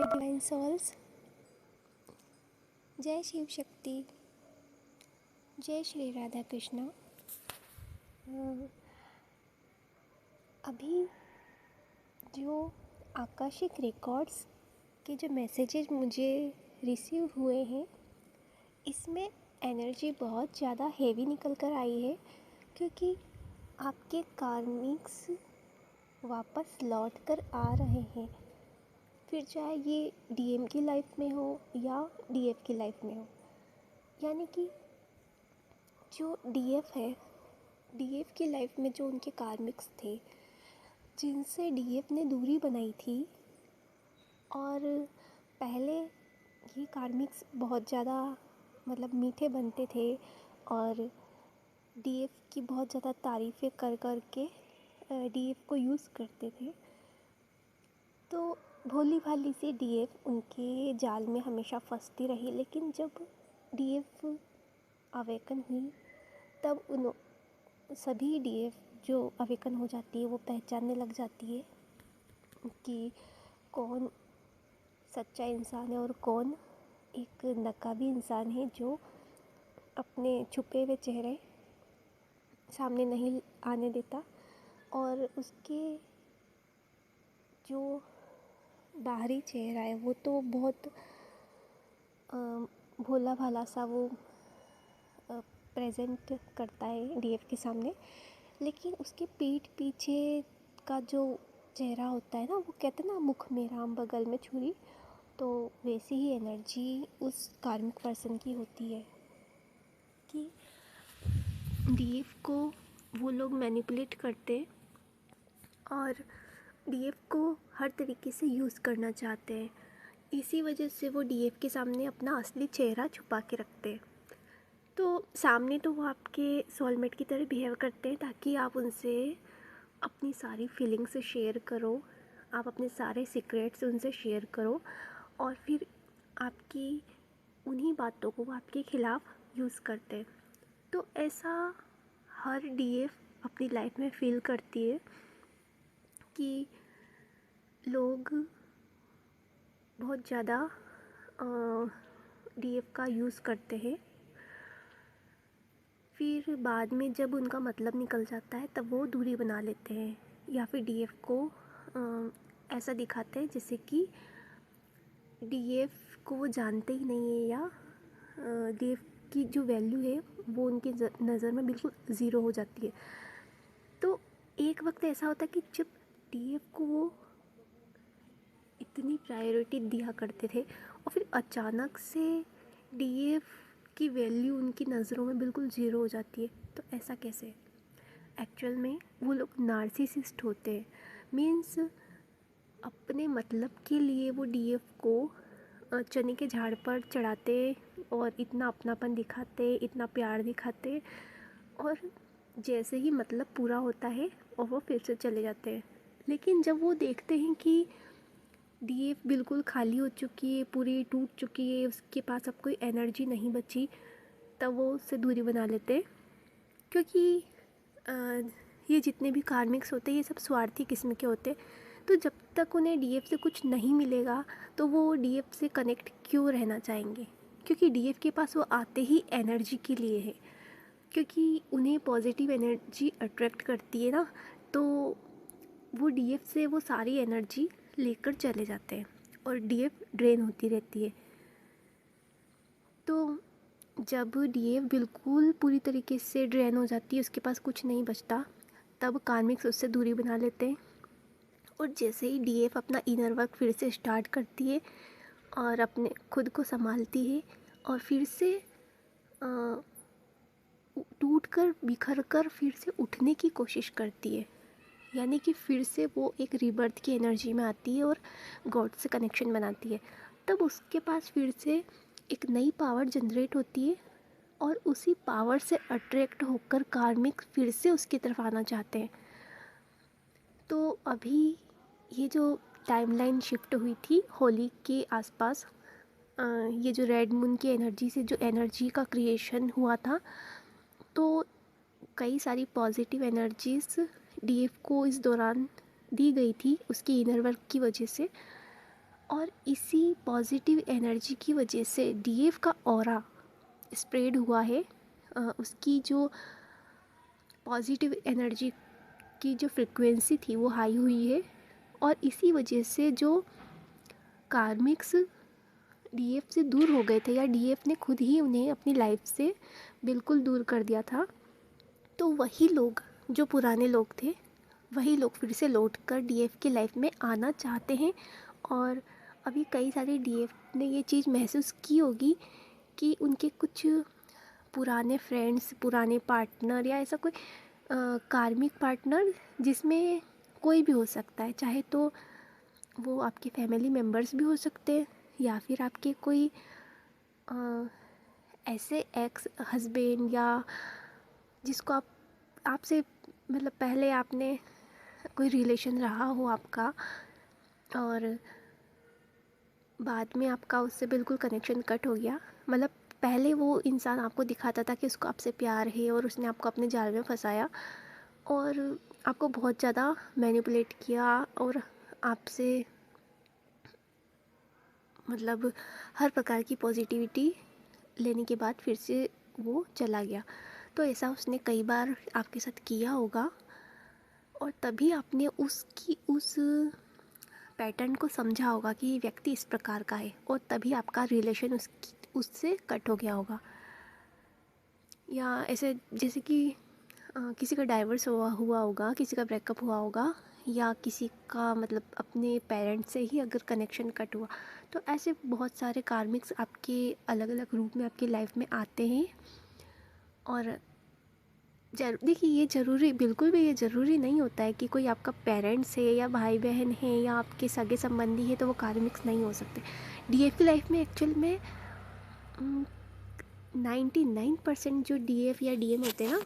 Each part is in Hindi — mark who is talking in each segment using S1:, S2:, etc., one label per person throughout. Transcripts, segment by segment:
S1: Divine souls. जय शिव शक्ति, जय श्री राधा कृष्णा। अभी जो आकाशिक रिकॉर्ड्स के जो मैसेजेस मुझे रिसीव हुए हैं, इसमें एनर्जी बहुत ज़्यादा हेवी निकल कर आई है, क्योंकि आपके कार्मिक्स वापस लौट कर आ रहे हैं। फिर चाहे ये डीएम की लाइफ में हो या डीएफ की लाइफ में हो, यानी कि जो डीएफ है, डीएफ की लाइफ में जो उनके कार्मिक्स थे, जिनसे डीएफ ने दूरी बनाई थी, और पहले ये कार्मिक्स बहुत ज़्यादा मीठे बनते थे और डीएफ की बहुत ज़्यादा तारीफ़ें कर कर के डीएफ को यूज़ करते थे। तो भोली भाली सी डीएफ उनके जाल में हमेशा फंसती रही। लेकिन जब डीएफ अवेकन हुई, तब उन सभी डीएफ जो अवेकन हो जाती है वो पहचानने लग जाती है कि कौन सच्चा इंसान है और कौन एक नकाबी इंसान है जो अपने छुपे हुए चेहरे सामने नहीं आने देता, और उसके जो बाहरी चेहरा है वो तो बहुत भोला भाला सा वो प्रेजेंट करता है डीएफ के सामने। लेकिन उसके पीठ पीछे का जो चेहरा होता है ना, वो कहते हैं ना, मुख में राम बगल में छुरी। तो वैसी ही एनर्जी उस कार्मिक पर्सन की होती है कि डीएफ को वो लोग मैनिपुलेट करते और डीएफ को हर तरीके से यूज़ करना चाहते हैं। इसी वजह से वो डीएफ के सामने अपना असली चेहरा छुपा के रखते हैं। तो सामने तो वो आपके सोलमेट की तरह बिहेव करते हैं ताकि आप उनसे अपनी सारी फीलिंग्स शेयर करो, आप अपने सारे सीक्रेट्स उनसे शेयर करो, और फिर आपकी उन्हीं बातों को वो आपके ख़िलाफ़ यूज़ करते हैं। तो ऐसा हर डीएफ अपनी लाइफ में फील करती है कि लोग बहुत ज़्यादा डीएफ का यूज़ करते हैं। फिर बाद में जब उनका मतलब निकल जाता है तब वो दूरी बना लेते हैं, या फिर डीएफ को ऐसा दिखाते हैं जैसे कि डीएफ को वो जानते ही नहीं है, या डीएफ की जो वैल्यू है वो उनकी नज़र में बिल्कुल ज़ीरो हो जाती है। तो एक वक्त ऐसा होता है कि जब डीएफ को वो इतनी प्रायोरिटी दिया करते थे और फिर अचानक से डीएफ की वैल्यू उनकी नज़रों में बिल्कुल ज़ीरो हो जाती है। तो ऐसा कैसे? एक्चुअल में वो लोग नार्सिसिस्ट होते हैं। मीन्स अपने मतलब के लिए वो डीएफ को चने के झाड़ पर चढ़ाते और इतना अपनापन दिखाते, इतना प्यार दिखाते, और जैसे ही मतलब पूरा होता है और वो फिर से चले जाते हैं। लेकिन जब वो देखते हैं कि डीएफ बिल्कुल खाली हो चुकी है, पूरी टूट चुकी है, उसके पास अब कोई एनर्जी नहीं बची, तब वो उससे दूरी बना लेते हैं। क्योंकि ये जितने भी कार्मिक्स होते हैं ये सब स्वार्थी किस्म के होते हैं। तो जब तक उन्हें डीएफ से कुछ नहीं मिलेगा तो वो डीएफ से कनेक्ट क्यों रहना चाहेंगे? क्योंकि डीएफ के पास वो आते ही एनर्जी के लिए है, क्योंकि उन्हें पॉजिटिव एनर्जी अट्रैक्ट करती है ना। तो वो डीएफ से वो सारी एनर्जी लेकर चले जाते हैं और डीएफ ड्रेन होती रहती है। तो जब डीएफ बिल्कुल पूरी तरीके से ड्रेन हो जाती है, उसके पास कुछ नहीं बचता, तब कार्मिक्स उससे दूरी बना लेते हैं। और जैसे ही डीएफ अपना इनर वर्क फिर से स्टार्ट करती है और अपने खुद को संभालती है और फिर से टूट कर बिखर कर फिर से उठने की कोशिश करती है, यानी कि फिर से वो एक रीबर्थ की एनर्जी में आती है और गॉड से कनेक्शन बनाती है, तब उसके पास फिर से एक नई पावर जनरेट होती है और उसी पावर से अट्रैक्ट होकर कार्मिक फिर से उसकी तरफ आना चाहते हैं। तो अभी ये जो टाइमलाइन शिफ्ट हुई थी होली के आसपास, ये जो रेड मून की एनर्जी से जो एनर्जी का क्रिएशन हुआ था, तो कई सारी पॉजिटिव एनर्जीज़ डीएफ को इस दौरान दी गई थी उसकी इनर वर्क की वजह से। और इसी पॉजिटिव एनर्जी की वजह से डीएफ का ऑरा स्प्रेड हुआ है। उसकी जो पॉजिटिव एनर्जी की जो फ्रिक्वेंसी थी वो हाई हुई है, और इसी वजह से जो कार्मिक्स डीएफ से दूर हो गए थे, या डीएफ ने खुद ही उन्हें अपनी लाइफ से बिल्कुल दूर कर दिया था, तो वही लोग, जो पुराने लोग थे, वही लोग फिर से लौट कर डीएफ की लाइफ में आना चाहते हैं। और अभी कई सारे डीएफ ने ये चीज़ महसूस की होगी कि उनके कुछ पुराने फ्रेंड्स, पुराने पार्टनर, या ऐसा कोई कार्मिक पार्टनर, जिसमें कोई भी हो सकता है, चाहे तो वो आपके फैमिली मेम्बर्स भी हो सकते हैं, या फिर आपके कोई ऐसे एक्स हस्बैंड, या जिसको आपसे मतलब पहले आपने कोई रिलेशन रहा हो आपका, और बाद में आपका उससे बिल्कुल कनेक्शन कट हो गया। मतलब पहले वो इंसान आपको दिखाता था कि उसको आपसे प्यार है, और उसने आपको अपने जाल में फंसाया और आपको बहुत ज़्यादा मैनिपुलेट किया, और आपसे मतलब हर प्रकार की पॉजिटिविटी लेने के बाद फिर से वो चला गया। तो ऐसा उसने कई बार आपके साथ किया होगा, और तभी आपने उस पैटर्न को समझा होगा कि ये व्यक्ति इस प्रकार का है, और तभी आपका रिलेशन उससे कट हो गया होगा। या ऐसे जैसे कि किसी का डाइवोर्स हुआ होगा, किसी का ब्रेकअप हुआ होगा, या किसी का मतलब अपने पेरेंट्स से ही अगर कनेक्शन कट हुआ, तो ऐसे बहुत सारे कार्मिक्स आपके अलग अलग रूप में आपकी लाइफ में आते हैं। और देखिए, ये ज़रूरी, बिल्कुल भी ये ज़रूरी नहीं होता है कि कोई आपका पेरेंट्स है या भाई बहन है या आपके सगे संबंधी है तो वो कार्मिक्स नहीं हो सकते। डीएफ की लाइफ में एक्चुअल में 99% जो डीएफ या डीएम होते हैं ना,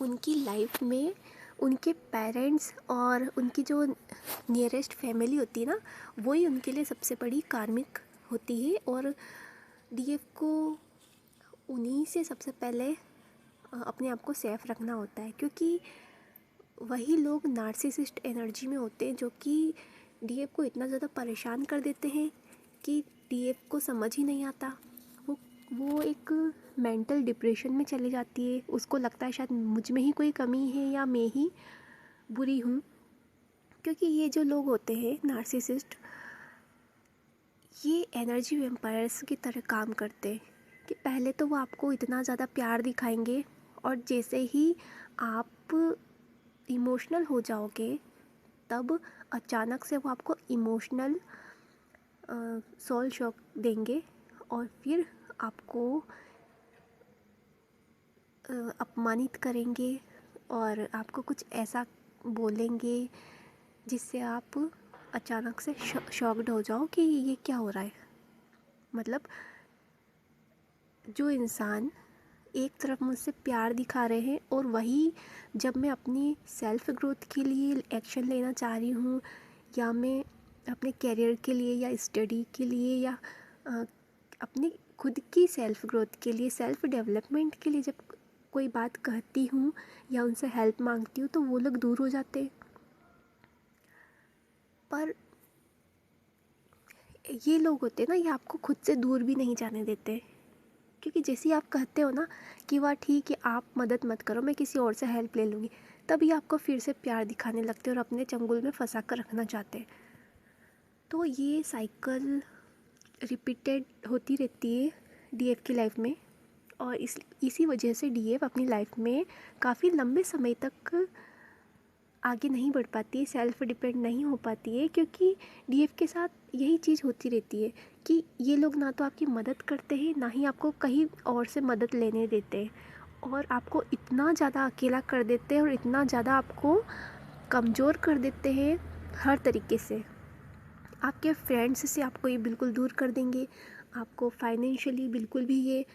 S1: उनकी लाइफ में उनके पेरेंट्स और उनकी जो नियरेस्ट फैमिली होती है ना, वही उनके लिए सबसे बड़ी कार्मिक होती है। और डीएफ को उन्हीं से सबसे पहले अपने आप को सेफ रखना होता है, क्योंकि वही लोग नार्सिसिस्ट एनर्जी में होते हैं, जो कि डीएफ को इतना ज़्यादा परेशान कर देते हैं कि डीएफ को समझ ही नहीं आता। वो एक मेंटल डिप्रेशन में चली जाती है। उसको लगता है शायद मुझ में ही कोई कमी है, या मैं ही बुरी हूँ। क्योंकि ये जो लोग होते हैं नार्सिसिस्ट, ये एनर्जी वेम्पायर्स की तरह काम करते हैं कि पहले तो वो आपको इतना ज़्यादा प्यार दिखाएंगे, और जैसे ही आप इमोशनल हो जाओगे, तब अचानक से वो आपको इमोशनल सोल शॉक देंगे, और फिर आपको अपमानित करेंगे, और आपको कुछ ऐसा बोलेंगे जिससे आप अचानक से शॉक्ड हो जाओ कि ये क्या हो रहा है। मतलब जो इंसान एक तरफ मुझसे प्यार दिखा रहे हैं, और वही जब मैं अपनी सेल्फ ग्रोथ के लिए एक्शन लेना चाह रही हूँ, या मैं अपने करियर के लिए या स्टडी के लिए या अपनी खुद की सेल्फ ग्रोथ के लिए, सेल्फ डेवलपमेंट के लिए जब कोई बात कहती हूँ या उनसे हेल्प मांगती हूँ, तो वो लोग दूर हो जाते हैं। पर ये लोग होते हैं ना, ये आपको खुद से दूर भी नहीं जाने देते, क्योंकि जैसे ही आप कहते हो ना कि वाह ठीक है, आप मदद मत करो, मैं किसी और से हेल्प ले लूँगी, तभी आपको फिर से प्यार दिखाने लगते हैं और अपने चंगुल में फंसा कर रखना चाहते हैं। तो ये साइकिल रिपीटेड होती रहती है डीएफ की लाइफ में, और इसी वजह से डीएफ अपनी लाइफ में काफ़ी लंबे समय तक आगे नहीं बढ़ पाती है, सेल्फ डिपेंड नहीं हो पाती है, क्योंकि डीएफ के साथ यही चीज़ होती रहती है कि ये लोग ना तो आपकी मदद करते हैं, ना ही आपको कहीं और से मदद लेने देते हैं, और आपको इतना ज़्यादा अकेला कर देते हैं, और इतना ज़्यादा आपको कमज़ोर कर देते हैं हर तरीके से। आपके फ्रेंड्स से आपको ये बिल्कुल दूर कर देंगे, आपको फाइनेंशियली बिल्कुल भी ये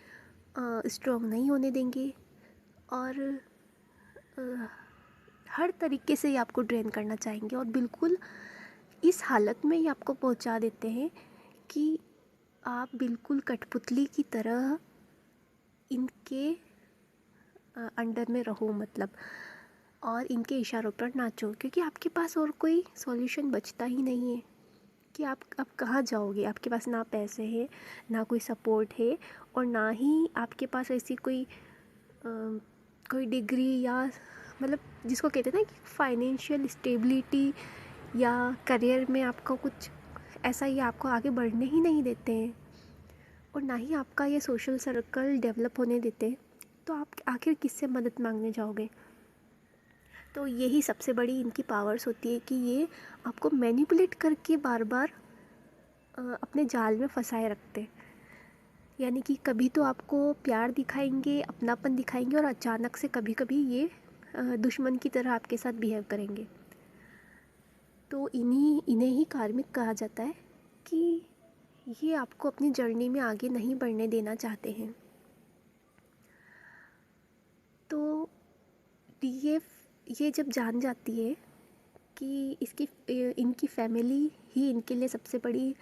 S1: स्ट्रॉन्ग नहीं होने देंगे, और हर तरीके से ये आपको ड्रेन करना चाहेंगे, और बिल्कुल इस हालत में ये आपको पहुंचा देते हैं कि आप बिल्कुल कठपुतली की तरह इनके अंडर में रहो, मतलब, और इनके इशारों पर नाचो, क्योंकि आपके पास और कोई सॉल्यूशन बचता ही नहीं है कि आप अब कहाँ जाओगे। आपके पास ना पैसे हैं, ना कोई सपोर्ट है, और ना ही आपके पास ऐसी कोई डिग्री या मतलब जिसको कहते हैं ना कि फाइनेंशियल स्टेबिलिटी या करियर में आपका कुछ ऐसा ही आपको आगे बढ़ने ही नहीं देते हैं, और ना ही आपका ये सोशल सर्कल डेवलप होने देते हैं, तो आप आखिर किससे मदद मांगने जाओगे। तो यही सबसे बड़ी इनकी पावर्स होती है कि ये आपको मैनिपुलेट करके बार बार अपने जाल में फंसाए रखते हैं। यानी कि कभी तो आपको प्यार दिखाएंगे, अपनापन दिखाएंगे, और अचानक से कभी कभी ये दुश्मन की तरह आपके साथ बिहेव करेंगे। तो इन्हें ही कार्मिक कहा जाता है कि ये आपको अपनी जर्नी में आगे नहीं बढ़ने देना चाहते हैं। तो डीएफ ये जब जान जाती है कि इनकी फैमिली ही इनके लिए सबसे बड़ी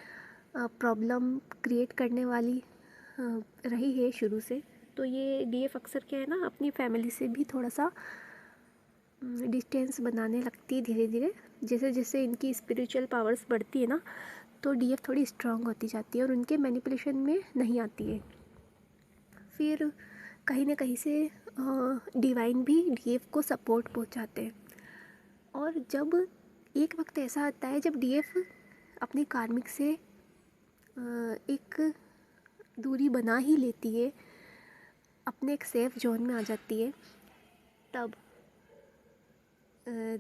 S1: प्रॉब्लम क्रिएट करने वाली रही है शुरू से, तो ये डीएफ अक्सर क्या है ना, अपनी फैमिली से भी थोड़ा सा डिस्टेंस बनाने लगती है धीरे धीरे। जैसे जैसे इनकी स्पिरिचुअल पावर्स बढ़ती है ना, तो डीएफ थोड़ी स्ट्रांग होती जाती है और उनके मैनिपुलेशन में नहीं आती है। फिर कहीं ना कहीं से डिवाइन भी डीएफ को सपोर्ट पहुंचाते हैं। और जब एक वक्त ऐसा आता है जब डीएफ अपनी कार्मिक से एक दूरी बना ही लेती है, अपने एक सेफ जोन में आ जाती है, तब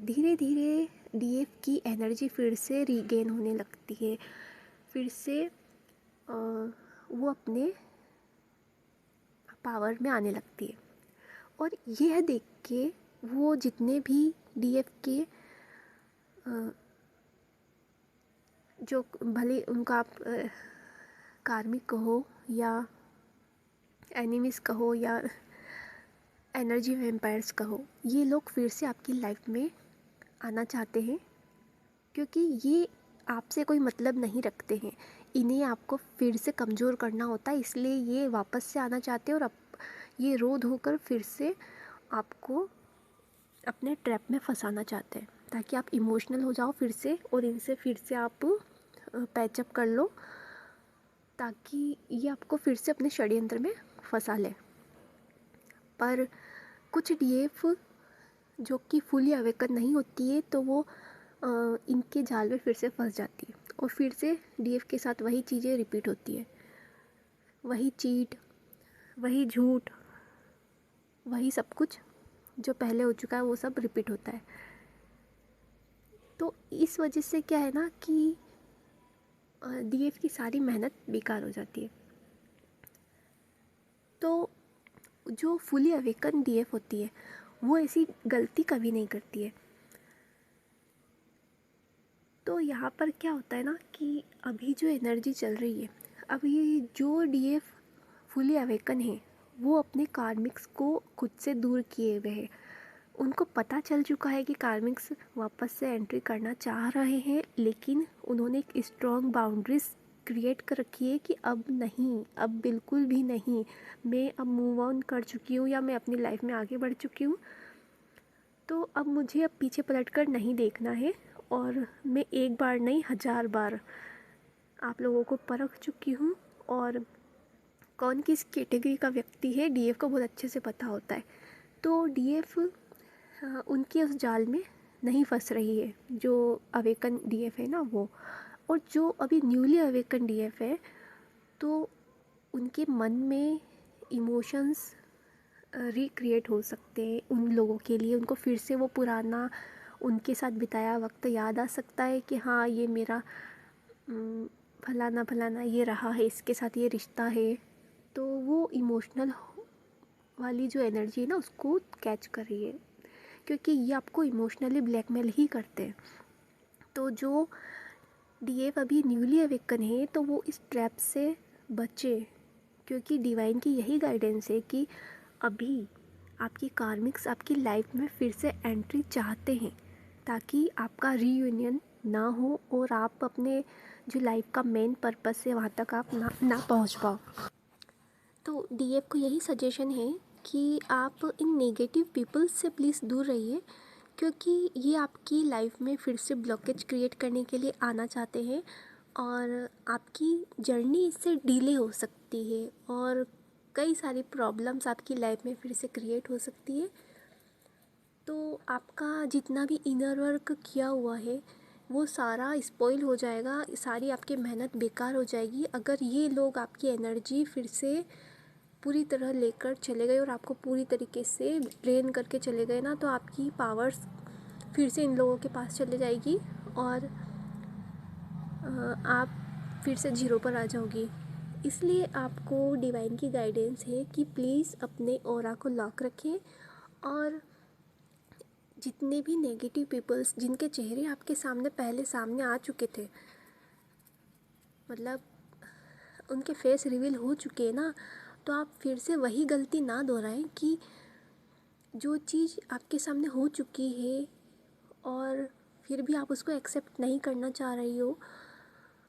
S1: धीरे धीरे डीएफ की एनर्जी फिर से रीगेन होने लगती है। फिर से वो अपने पावर में आने लगती है। और यह देख के वो जितने भी डीएफ के जो भले उनका आप कार्मिक कहो या एनिमीज़ कहो या एनर्जी वैम्पायर्स कहो, ये लोग फिर से आपकी लाइफ में आना चाहते हैं, क्योंकि ये आपसे कोई मतलब नहीं रखते हैं। इन्हें आपको फिर से कमज़ोर करना होता है, इसलिए ये वापस से आना चाहते हैं और ये रोध होकर फिर से आपको अपने ट्रैप में फंसाना चाहते हैं, ताकि आप इमोशनल हो जाओ फिर से और इनसे फिर से आप पैचअप कर लो, ताकि ये आपको फिर से अपने षड्यंत्र में फंसा ले। पर कुछ डीएफ जो कि फुली अवेकन नहीं होती है, तो वो इनके जाल में फिर से फंस जाती है और फिर से डीएफ के साथ वही चीज़ें रिपीट होती है। वही चीट, वही झूठ, वही सब कुछ जो पहले हो चुका है वो सब रिपीट होता है। तो इस वजह से क्या है ना कि डीएफ की सारी मेहनत बेकार हो जाती है। तो जो फुली अवेकन डीएफ होती है वो ऐसी गलती कभी नहीं करती है। तो यहाँ पर क्या होता है ना कि अभी जो एनर्जी चल रही है, अभी जो डीएफ फुली अवेकन है वो अपने कार्मिक्स को खुद से दूर किए हुए हैं। उनको पता चल चुका है कि कार्मिक्स वापस से एंट्री करना चाह रहे हैं, लेकिन उन्होंने एक स्ट्रॉन्ग बाउंड्रीज क्रिएट कर रखी है कि अब नहीं, अब बिल्कुल भी नहीं, मैं अब मूव ऑन कर चुकी हूँ या मैं अपनी लाइफ में आगे बढ़ चुकी हूँ, तो अब मुझे अब पीछे पलट कर नहीं देखना है। और मैं एक बार नहीं 1000 बार आप लोगों को परख चुकी हूँ, और कौन किस कैटेगरी का व्यक्ति है डीएफ को बहुत अच्छे से पता होता है। तो डीएफ उनके उस जाल में नहीं फंस रही है जो अवेकन डीएफ है ना वो। और जो अभी न्यूली अवेकन डीएफ है, तो उनके मन में इमोशंस रिक्रिएट हो सकते हैं उन लोगों के लिए। उनको फिर से वो पुराना उनके साथ बिताया वक्त याद आ सकता है कि हाँ, ये मेरा फलाना फलाना ये रहा है, इसके साथ ये रिश्ता है। तो वो इमोशनल वाली जो एनर्जी है ना उसको कैच कर रही है, क्योंकि ये आपको इमोशनली ब्लैकमेल ही करते हैं। तो जो डीएफ अभी न्यूली अवेकन है तो वो इस ट्रैप से बचे, क्योंकि डिवाइन की यही गाइडेंस है कि अभी आपकी कार्मिक्स आपकी लाइफ में फिर से एंट्री चाहते हैं, ताकि आपका रीयूनियन ना हो और आप अपने जो लाइफ का मेन पर्पस है वहाँ तक आप ना पहुँच पाओ। तो डीएफ को यही सजेशन है कि आप इन नेगेटिव पीपल्स से प्लीज़ दूर रहिए, क्योंकि ये आपकी लाइफ में फिर से ब्लॉकेज क्रिएट करने के लिए आना चाहते हैं और आपकी जर्नी इससे डिले हो सकती है और कई सारी प्रॉब्लम्स आपकी लाइफ में फिर से क्रिएट हो सकती है। तो आपका जितना भी इनर वर्क किया हुआ है वो सारा स्पॉइल हो जाएगा, सारी आपकी मेहनत बेकार हो जाएगी अगर ये लोग आपकी एनर्जी फिर से पूरी तरह लेकर चले गए और आपको पूरी तरीके से ड्रेन करके चले गए ना, तो आपकी पावर्स फिर से इन लोगों के पास चले जाएगी और आप फिर से जीरो पर आ जाओगी। इसलिए आपको डिवाइन की गाइडेंस है कि प्लीज़ अपने ऑरा को लॉक रखें और जितने भी नेगेटिव पीपल्स जिनके चेहरे आपके सामने पहले सामने आ चुके थे, मतलब उनके फेस रिवील हो चुके हैं ना, तो आप फिर से वही गलती ना दोहराएं कि जो चीज़ आपके सामने हो चुकी है और फिर भी आप उसको एक्सेप्ट नहीं करना चाह रही हो,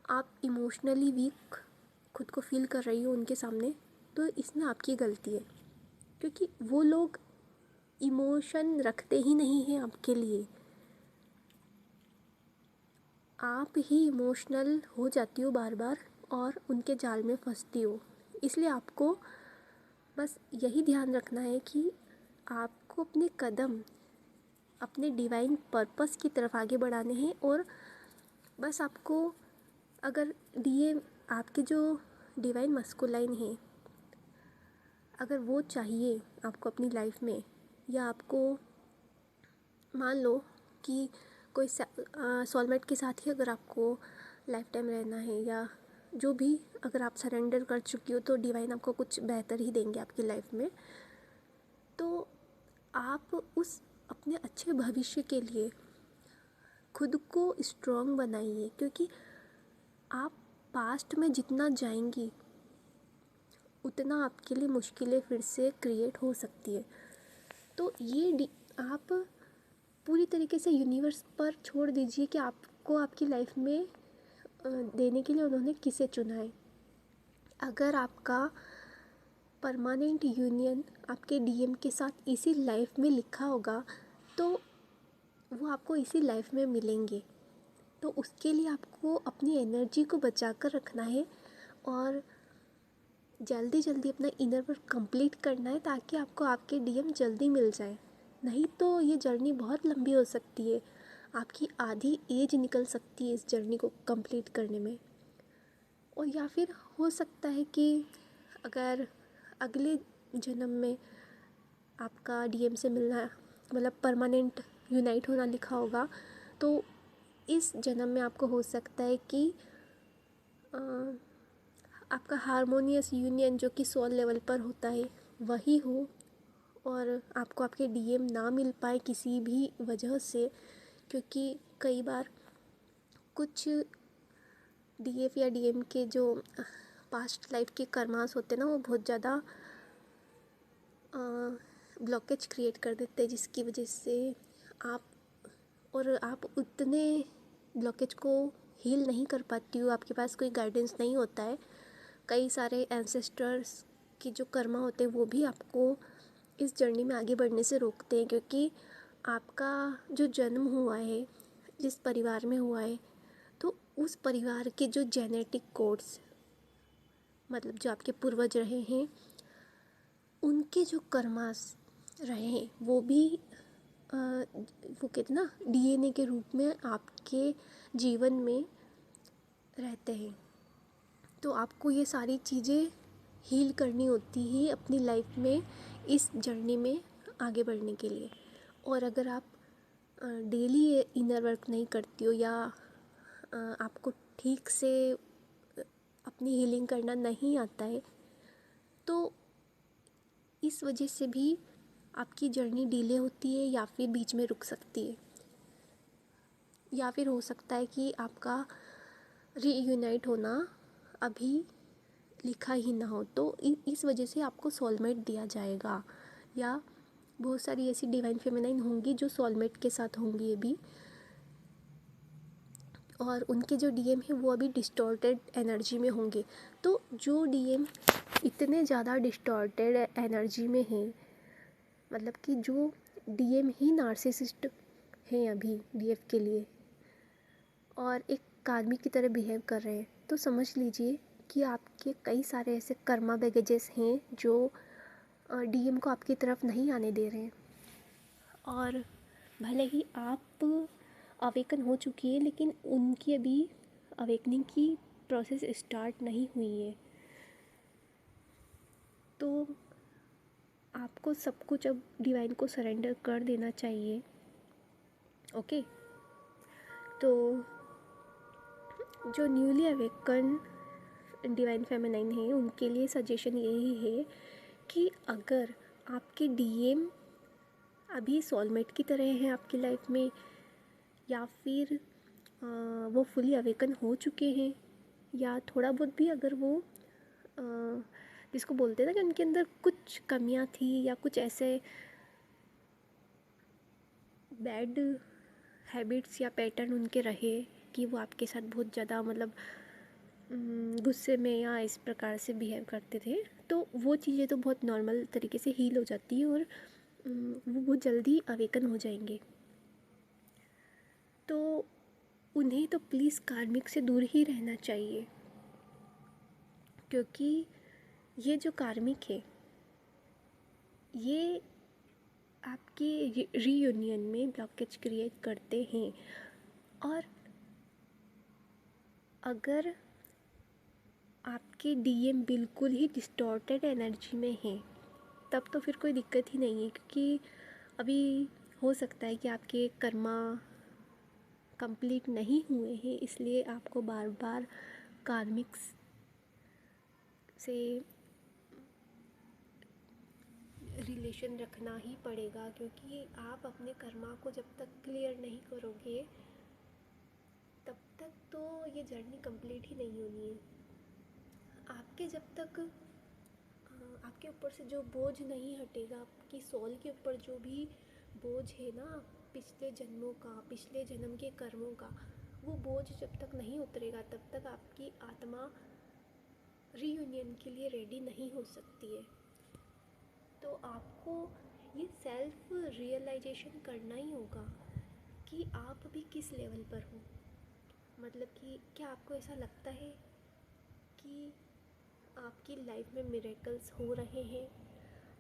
S1: आप इमोशनली वीक खुद को फील कर रही हो उनके सामने, तो इसमें आपकी गलती है क्योंकि वो लोग इमोशन रखते ही नहीं हैं आपके लिए। आप ही इमोशनल हो जाती हो बार बार और उनके जाल में फंसती हो। इसलिए आपको बस यही ध्यान रखना है कि आपको अपने कदम अपने डिवाइन पर्पस की तरफ आगे बढ़ाने हैं और बस आपको अगर डीएम आपके जो डिवाइन मस्कुलाइन है अगर वो चाहिए आपको अपनी लाइफ में, या आपको मान लो कि कोई सोलमेट के साथ ही अगर आपको लाइफ टाइम रहना है, या जो भी अगर आप सरेंडर कर चुकी हो तो डिवाइन आपको कुछ बेहतर ही देंगे आपकी लाइफ में। तो आप उस अपने अच्छे भविष्य के लिए खुद को स्ट्रॉन्ग बनाइए क्योंकि आप पास्ट में जितना जाएंगी उतना आपके लिए मुश्किलें फिर से क्रिएट हो सकती है। तो ये आप पूरी तरीके से यूनिवर्स पर छोड़ दीजिए कि आपको आपकी लाइफ में देने के लिए उन्होंने किसे चुना है। अगर आपका परमानेंट यूनियन आपके डीएम के साथ इसी लाइफ में लिखा होगा तो वो आपको इसी लाइफ में मिलेंगे। तो उसके लिए आपको अपनी एनर्जी को बचा कर रखना है और जल्दी जल्दी अपना इनर वर्क कंप्लीट करना है ताकि आपको आपके डीएम जल्दी मिल जाए। नहीं तो ये जर्नी बहुत लंबी हो सकती है, आपकी आधी एज निकल सकती है इस जर्नी को कंप्लीट करने में। और या फिर हो सकता है कि अगर अगले जन्म में आपका डीएम से मिलना मतलब परमानेंट यूनाइट होना लिखा होगा तो इस जन्म में आपको हो सकता है कि आपका हारमोनियस यूनियन जो कि सोल लेवल पर होता है वही हो और आपको आपके डीएम ना मिल पाए किसी भी वजह से, क्योंकि कई बार कुछ डीएफ या डीएम के जो पास्ट लाइफ के कर्मास होते हैं ना वो बहुत ज़्यादा ब्लॉकेज क्रिएट कर देते हैं जिसकी वजह से आप उतने ब्लॉकेज को हील नहीं कर पाती हो, आपके पास कोई गाइडेंस नहीं होता है। कई सारे एंसेस्टर्स की जो कर्मा होते हैं वो भी आपको इस जर्नी में आगे बढ़ने से रोकते हैं क्योंकि आपका जो जन्म हुआ है जिस परिवार में हुआ है तो उस परिवार के जो जेनेटिक कोड्स मतलब जो आपके पूर्वज रहे हैं उनके जो कर्मास रहे हैं वो भी वो कहते ना डीएनए के रूप में आपके जीवन में रहते हैं। तो आपको ये सारी चीज़ें हील करनी होती है अपनी लाइफ में इस जर्नी में आगे बढ़ने के लिए। और अगर आप डेली इनर वर्क नहीं करती हो या आपको ठीक से अपनी हीलिंग करना नहीं आता है तो इस वजह से भी आपकी जर्नी डिले होती है या फिर बीच में रुक सकती है, या फिर हो सकता है कि आपका रीयूनाइट होना अभी लिखा ही ना हो तो इस वजह से आपको सोलमेट दिया जाएगा। या बहुत सारी ऐसी डिवाइन फेमिनाइन होंगी जो सोलमेट के साथ होंगी अभी और उनके जो डीएम है वो अभी डिस्टॉर्टेड एनर्जी में होंगे। तो जो डीएम इतने ज़्यादा डिस्टॉर्टेड एनर्जी में हैं मतलब कि जो डीएम ही नार्सिसिस्ट हैं अभी डीएफ के लिए और एक कार्मिक की तरह बिहेव कर रहे हैं, तो समझ लीजिए कि आपके कई सारे ऐसे कर्मा बैगेजेस हैं जो डीएम को आपकी तरफ नहीं आने दे रहे हैं। और भले ही आप अवेकन हो चुकी है, लेकिन उनकी अभी अवेकनिंग की प्रोसेस स्टार्ट नहीं हुई है। तो आपको सब कुछ अब डिवाइन को सरेंडर कर देना चाहिए। ओके, तो जो न्यूली अवेकन डिवाइन फेमिनाइन है उनके लिए सजेशन यही है कि अगर आपके डीएम अभी सोलमेट की तरह हैं आपकी लाइफ में, या फिर वो फुली अवेकन हो चुके हैं, या थोड़ा बहुत भी अगर वो जिसको बोलते हैं ना कि उनके अंदर कुछ कमियां थी या कुछ ऐसे बैड हैबिट्स या पैटर्न उनके रहे कि वो आपके साथ बहुत ज़्यादा मतलब गुस्से में या इस प्रकार से बिहेव करते थे, तो वो चीज़ें तो बहुत नॉर्मल तरीके से हील हो जाती है और वो बहुत जल्दी अवेकन हो जाएंगे। तो उन्हें तो प्लीज़ कार्मिक से दूर ही रहना चाहिए, क्योंकि ये जो कार्मिक है ये आपके रीयूनियन में ब्लॉकेज क्रिएट करते हैं। और अगर आपके डीएम बिल्कुल ही डिस्टॉर्टेड एनर्जी में हैं तब तो फिर कोई दिक्कत ही नहीं है, क्योंकि अभी हो सकता है कि आपके कर्मा कंप्लीट नहीं हुए हैं, इसलिए आपको बार बार कार्मिक्स से रिलेशन रखना ही पड़ेगा, क्योंकि आप अपने कर्मा को जब तक क्लियर नहीं करोगे तब तक तो ये जर्नी कंप्लीट ही नहीं होनी है। आपके जब तक आपके ऊपर से जो बोझ नहीं हटेगा, आपकी सोल के ऊपर जो भी बोझ है ना पिछले जन्मों का, पिछले जन्म के कर्मों का, वो बोझ जब तक नहीं उतरेगा तब तक आपकी आत्मा रीयूनियन के लिए रेडी नहीं हो सकती है। तो आपको ये सेल्फ रियलाइजेशन करना ही होगा कि आप अभी किस लेवल पर हो। मतलब कि क्या आपको ऐसा लगता है कि आपकी लाइफ में मिरेकल्स हो रहे हैं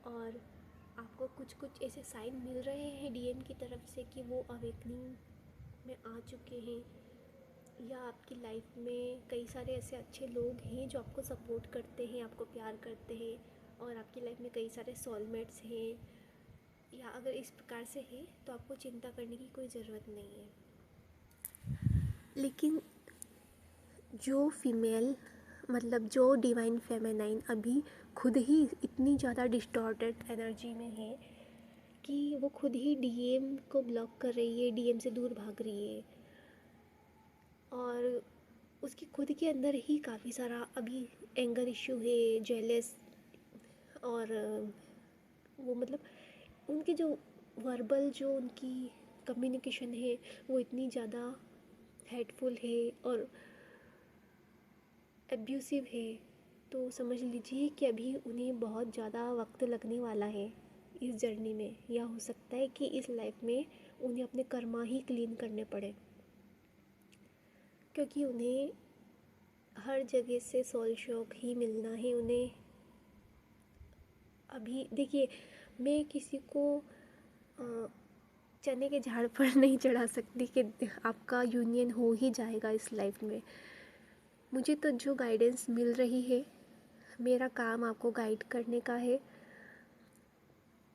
S1: और आपको कुछ कुछ ऐसे साइन मिल रहे हैं डीएम की तरफ से कि वो अवेकनिंग में आ चुके हैं, या आपकी लाइफ में कई सारे ऐसे अच्छे लोग हैं जो आपको सपोर्ट करते हैं, आपको प्यार करते हैं, और आपकी लाइफ में कई सारे सोलमेट्स हैं, या अगर इस प्रकार से है तो आपको चिंता करने की कोई ज़रूरत नहीं है। लेकिन जो फीमेल मतलब जो डिवाइन फेमिनाइन अभी खुद ही इतनी ज़्यादा डिस्टॉर्टेड एनर्जी में है कि वो खुद ही डीएम को ब्लॉक कर रही है, डीएम से दूर भाग रही है, और उसकी खुद के अंदर ही काफ़ी सारा अभी एंगर इश्यू है, जेलस, और वो मतलब उनकी जो वर्बल जो उनकी कम्युनिकेशन है वो इतनी ज़्यादा हेटफुल है और एब्यूसिव है। तो समझ लीजिए कि अभी उन्हें बहुत ज़्यादा वक्त लगने वाला है इस जर्नी में, या हो सकता है कि इस लाइफ में उन्हें अपने कर्मा ही क्लीन करने पड़े, क्योंकि उन्हें हर जगह से सोल शॉक ही मिलना है उन्हें। अभी देखिए, मैं किसी को चने के झाड़ पर नहीं चढ़ा सकती कि आपका यूनियन हो ही जाएगा इस लाइफ में। मुझे तो जो गाइडेंस मिल रही है, मेरा काम आपको गाइड करने का है।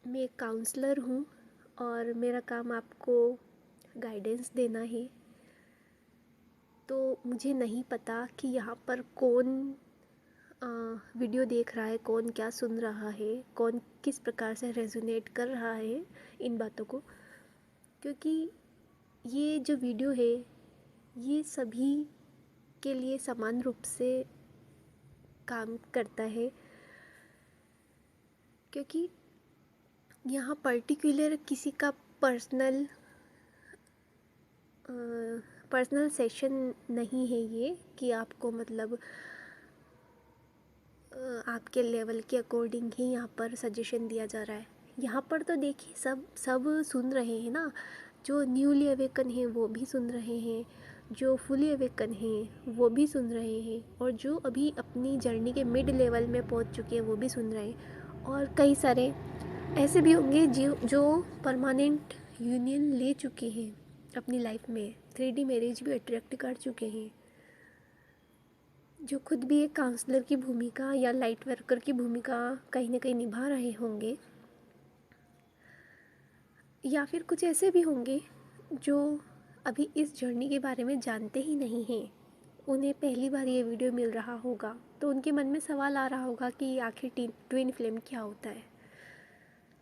S1: मैं एक काउंसलर हूँ और मेरा काम आपको गाइडेंस देना है। तो मुझे नहीं पता कि यहाँ पर कौन वीडियो देख रहा है, कौन क्या सुन रहा है, कौन किस प्रकार से रेजोनेट कर रहा है इन बातों को, क्योंकि ये जो वीडियो है ये सभी के लिए समान रूप से काम करता है, क्योंकि यहाँ पर्टिकुलर किसी का पर्सनल सेशन नहीं है ये कि आपको मतलब आपके लेवल के अकॉर्डिंग ही यहाँ पर सजेशन दिया जा रहा है। यहाँ पर तो देखिए सब सुन रहे हैं ना, जो न्यूली अवेकन हैं वो भी सुन रहे हैं, जो फुली अवेकन हैं वो भी सुन रहे हैं, और जो अभी अपनी जर्नी के मिड लेवल में पहुंच चुके हैं वो भी सुन रहे हैं। और कई सारे ऐसे भी होंगे जो परमानेंट यूनियन ले चुके हैं अपनी लाइफ में, 3D मैरिज भी अट्रैक्ट कर चुके हैं, जो खुद भी एक काउंसलर की भूमिका या लाइट वर्कर की भूमिका कहीं ना कहीं निभा रहे होंगे। या फिर कुछ ऐसे भी होंगे जो अभी इस जर्नी के बारे में जानते ही नहीं हैं, उन्हें पहली बार ये वीडियो मिल रहा होगा, तो उनके मन में सवाल आ रहा होगा कि आखिर ट्विन फ्लेम क्या होता है।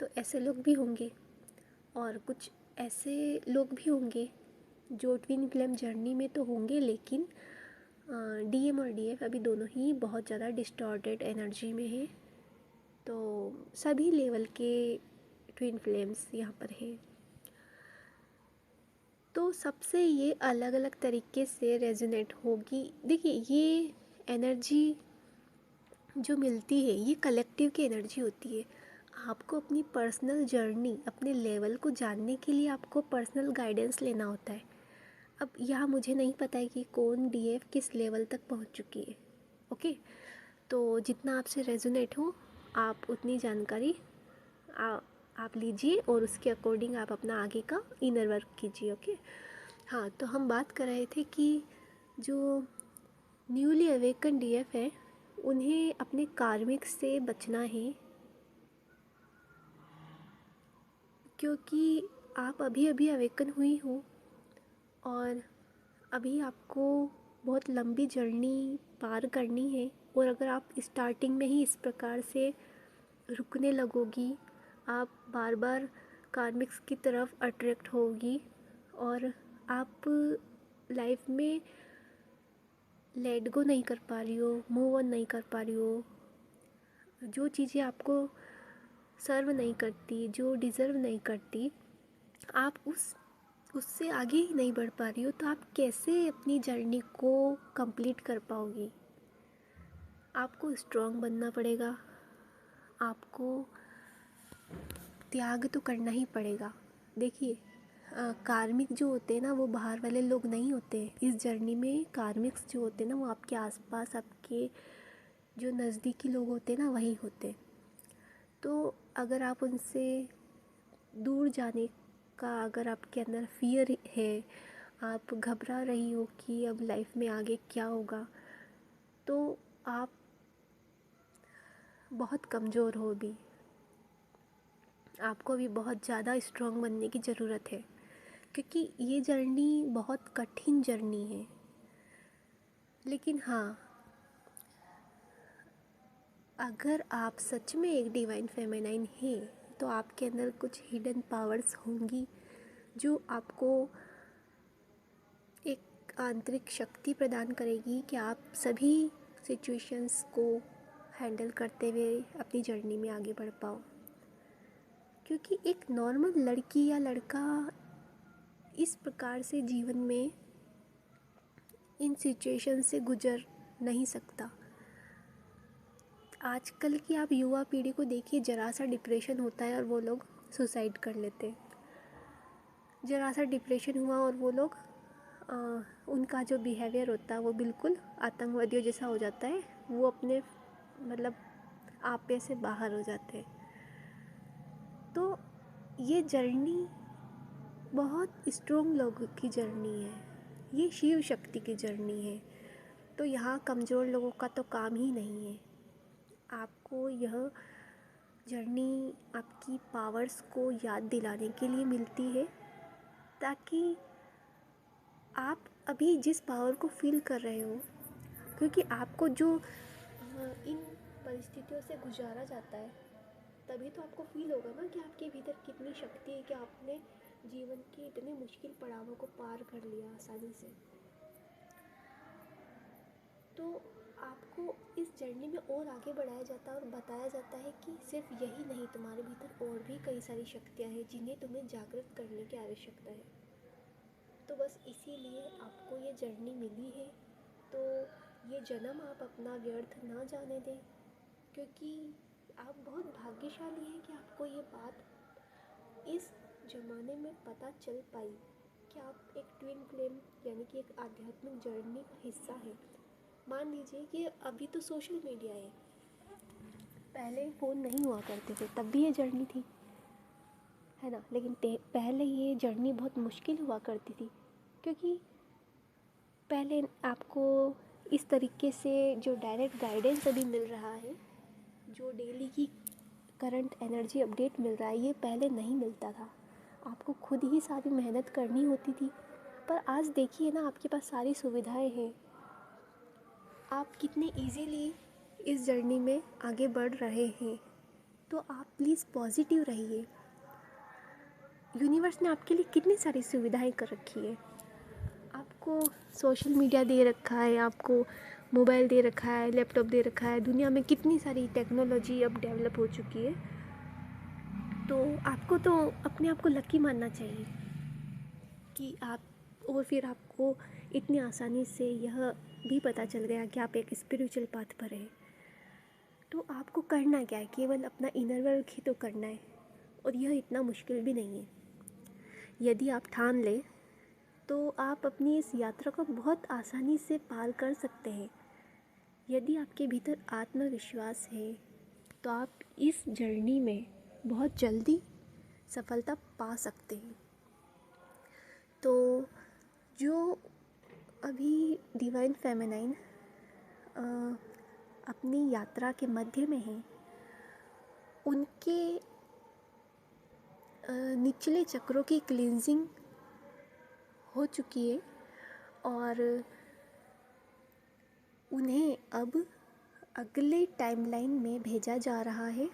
S1: तो ऐसे लोग भी होंगे, और कुछ ऐसे लोग भी होंगे जो ट्विन फ्लेम जर्नी में तो होंगे, लेकिन डीएम और डीएफ अभी दोनों ही बहुत ज़्यादा डिस्टॉर्टेड एनर्जी में है। तो सभी लेवल के ट्विन फ्लेम्स यहाँ पर हैं। तो सबसे ये अलग अलग तरीके से रेजोनेट होगी। देखिए, ये एनर्जी जो मिलती है ये कलेक्टिव की एनर्जी होती है। आपको अपनी पर्सनल जर्नी, अपने लेवल को जानने के लिए आपको पर्सनल गाइडेंस लेना होता है। अब यहाँ मुझे नहीं पता है कि कौन डीएफ किस लेवल तक पहुँच चुकी है। ओके, तो जितना आपसे रेजोनेट हो आप उतनी जानकारी आप लीजिए, और उसके अकॉर्डिंग आप अपना आगे का इनर वर्क कीजिए। ओके, हाँ, तो हम बात कर रहे थे कि जो न्यूली अवेकन डीएफ है उन्हें अपने कार्मिक से बचना है, क्योंकि आप अभी अभी अवेकन हुई हो और अभी आपको बहुत लंबी जर्नी पार करनी है। और अगर आप स्टार्टिंग में ही इस प्रकार से रुकने लगोगी, आप बार बार कार्मिक्स की तरफ अट्रैक्ट होगी और आप लाइफ में लेट गो नहीं कर पा रही हो, मूव ऑन नहीं कर पा रही हो, जो चीज़ें आपको सर्व नहीं करती, जो डिज़र्व नहीं करती, आप उससे आगे ही नहीं बढ़ पा रही हो, तो आप कैसे अपनी जर्नी को कंप्लीट कर पाओगी। आपको स्ट्रॉन्ग बनना पड़ेगा, आपको त्याग तो करना ही पड़ेगा। देखिए, कार्मिक जो होते हैं ना वो बाहर वाले लोग नहीं होते। इस जर्नी में कार्मिक्स जो होते हैं ना वो आपके आसपास, आपके जो नज़दीकी लोग होते हैं ना वही होते। तो अगर आप उनसे दूर जाने का, अगर आपके अंदर फियर है, आप घबरा रही हो कि अब लाइफ में आगे क्या होगा, तो आप बहुत कमज़ोर हो भी। आपको भी बहुत ज़्यादा स्ट्रॉन्ग बनने की ज़रूरत है, क्योंकि ये जर्नी बहुत कठिन जर्नी है। लेकिन हाँ, अगर आप सच में एक डिवाइन फेमिनाइन हैं तो आपके अंदर कुछ हिडन पावर्स होंगी जो आपको एक आंतरिक शक्ति प्रदान करेगी कि आप सभी सिचुएशंस को हैंडल करते हुए अपनी जर्नी में आगे बढ़ पाओ। क्योंकि एक नॉर्मल लड़की या लड़का इस प्रकार से जीवन में इन सिचुएशन से गुजर नहीं सकता। आजकल की आप युवा पीढ़ी को देखिए, ज़रा सा डिप्रेशन होता है और वो लोग सुसाइड कर लेते हैं। ज़रा सा डिप्रेशन हुआ और वो लोग उनका जो बिहेवियर होता है वो बिल्कुल आतंकवादियों जैसा हो जाता है। वो अपने मतलब आपे से बाहर हो जाते हैं। तो ये जर्नी बहुत स्ट्रॉन्ग लोगों की जर्नी है, ये शिव शक्ति की जर्नी है। तो यहाँ कमज़ोर लोगों का तो काम ही नहीं है। आपको यह जर्नी आपकी पावर्स को याद दिलाने के लिए मिलती है, ताकि आप अभी जिस पावर को फील कर रहे हो, क्योंकि आपको जो इन परिस्थितियों से गुजारा जाता है तभी तो आपको फील होगा ना कि आपके भीतर कितनी शक्ति है, कि आपने जीवन के इतने मुश्किल पड़ावों को पार कर लिया आसानी से। तो आपको इस जर्नी में और आगे बढ़ाया जाता है और बताया जाता है कि सिर्फ यही नहीं, तुम्हारे भीतर और भी कई सारी शक्तियाँ हैं जिन्हें तुम्हें जागृत करने की आवश्यकता है। तो बस इसीलिए आपको ये जर्नी मिली है, तो ये जन्म आप अपना व्यर्थ ना जाने दें, क्योंकि आप बहुत भाग्यशाली हैं कि आपको ये बात इस ज़माने में पता चल पाई कि आप एक ट्विन फ्लेम यानी कि एक आध्यात्मिक जर्नी का हिस्सा है। मान लीजिए कि अभी तो सोशल मीडिया है, पहले फ़ोन नहीं हुआ करते थे तब भी ये जर्नी थी, है ना। लेकिन पहले ये जर्नी बहुत मुश्किल हुआ करती थी, क्योंकि पहले आपको इस तरीके से जो डायरेक्ट गाइडेंस अभी मिल रहा है, जो डेली की करंट एनर्जी अपडेट मिल रहा है, ये पहले नहीं मिलता था। आपको खुद ही सारी मेहनत करनी होती थी। पर आज देखिए ना, आपके पास सारी सुविधाएं हैं, आप कितने इजीली इस जर्नी में आगे बढ़ रहे हैं। तो आप प्लीज़ पॉजिटिव रहिए। यूनिवर्स ने आपके लिए कितनी सारी सुविधाएं कर रखी है। आपको सोशल मीडिया दे रखा है, आपको मोबाइल दे रखा है, लैपटॉप दे रखा है। दुनिया में कितनी सारी टेक्नोलॉजी अब डेवलप हो चुकी है। तो आपको तो अपने आप को लकी मानना चाहिए कि आप, और फिर आपको इतनी आसानी से यह भी पता चल गया कि आप एक स्पिरिचुअल पाथ पर हैं। तो आपको करना क्या है, केवल अपना इनर वर्क ही तो करना है, और यह इतना मुश्किल भी नहीं है। यदि आप ठान लें तो आप अपनी इस यात्रा को बहुत आसानी से पार कर सकते हैं। यदि आपके भीतर आत्मविश्वास है तो आप इस जर्नी में बहुत जल्दी सफलता पा सकते हैं। तो जो अभी डिवाइन फेमिनाइन अपनी यात्रा के मध्य में हैं, उनके निचले चक्रों की क्लींजिंग हो चुकी है, और उन्हें अब अगले टाइमलाइन में भेजा जा रहा है।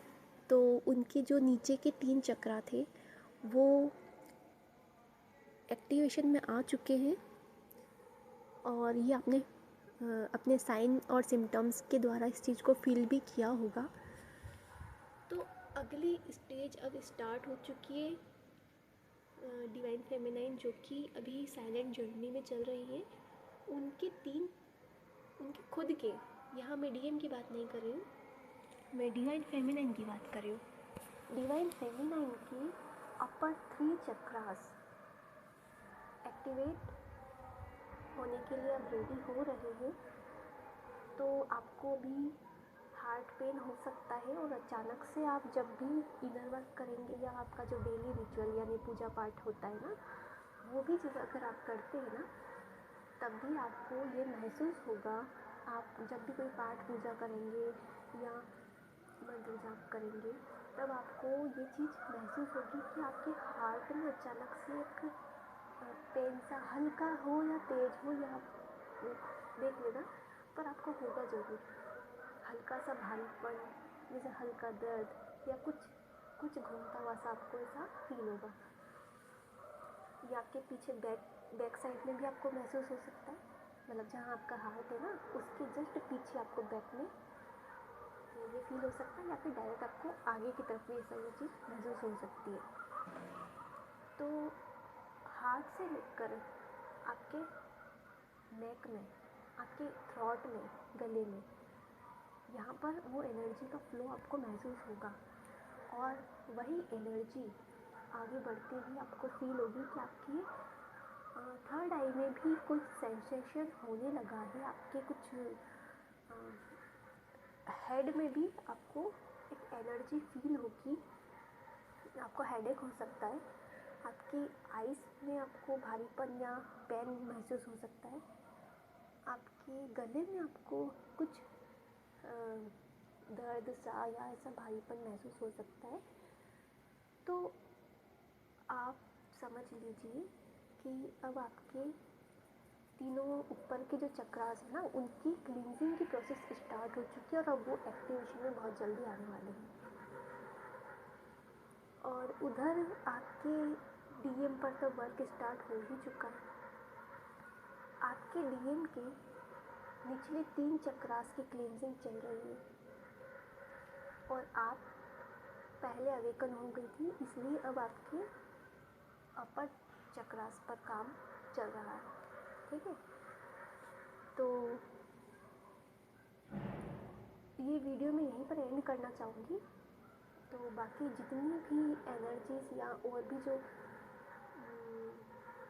S1: तो उनके जो नीचे के 3 चक्रा थे वो एक्टिवेशन में आ चुके हैं, और ये आपने अपने साइन और सिम्टम्स के द्वारा इस चीज़ को फील भी किया होगा। तो अगली स्टेज अब स्टार्ट हो चुकी है। डिवाइन फेमिनाइन जो कि अभी साइलेंट जर्नी में चल रही है, उनके खुद के, यहाँ मैं डीएम की बात नहीं कर रही हूँ, मैं डिवाइन फेमिनाइन की बात कर रही हूँ। डिवाइन फेमिनाइन की अपर 3 चक्रास एक्टिवेट होने के लिए अब रेडी हो रहे हैं। तो आपको भी हार्ट पेन हो सकता है, और अचानक से आप जब भी इनर वर्क करेंगे या आपका जो डेली रिचुअल यानी पूजा पाठ होता है ना, वो भी चीज़ अगर आप करते हैं ना, तब भी आपको ये महसूस होगा। आप जब भी कोई पाठ पूजा करेंगे या मंत्र जाप करेंगे, तब आपको ये चीज़ महसूस होगी कि आपके हार्ट में अचानक से एक पेन सा, हल्का हो या तेज हो, या आप देख लेना, पर आपको होगा ज़रूर हल्का सा भारीपन, जैसे हल्का दर्द, या कुछ घूमता हुआ सा आपको ऐसा फील होगा। या आपके पीछे बैक साइड में भी आपको महसूस हो सकता है, मतलब जहाँ आपका हार्ट है ना, उसके जस्ट पीछे आपको बैक में ये फील हो सकता है, या फिर डायरेक्ट आपको आगे की तरफ भी ऐसा ये चीज़ महसूस हो सकती है। तो हार्ट से लेकर आपके नेक में, आपके थ्रॉट में, गले में, यहाँ पर वो एनर्जी का फ्लो आपको महसूस होगा, और वही एनर्जी आगे बढ़ते ही आपको फील होगी कि आपकी थर्ड आई में भी कुछ सेंसेशन होने लगा है। आपके कुछ हेड में भी आपको एक एनर्जी फील होगी। आपको हेडेक हो सकता है, आपकी आइज़ में आपको भारीपन या पेन महसूस हो सकता है, आपके गले में आपको कुछ दर्द सा या ऐसा भारीपन महसूस हो सकता है। तो आप समझ लीजिए कि अब आपके तीनों ऊपर के जो चक्रास है ना, उनकी क्लींजिंग की प्रोसेस स्टार्ट हो चुकी है, और अब वो एक्टिवेशन में बहुत जल्दी आने वाले हैं। और उधर आपके डीएम पर तो वर्क स्टार्ट हो ही चुका है। आपके डीएम के निचले 3 चक्रास की क्लींजिंग चल रही है, और आप पहले अवेकन हो गई थी, इसलिए अब आपके अपर चक्रास पर काम चल रहा है। ठीक है, तो ये वीडियो मैं यहीं पर एंड करना चाहूँगी। तो बाकी जितनी भी एनर्जीज़ या और भी जो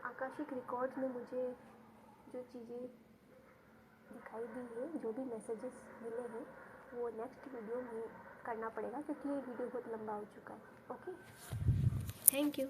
S1: आकाशिक रिकॉर्ड्स में मुझे जो चीज़ें दिखाई दी है, जो भी मैसेजेस मिले हैं, वो नेक्स्ट वीडियो में करना पड़ेगा क्योंकि ये वीडियो बहुत लंबा हो चुका है। Okay, thank you.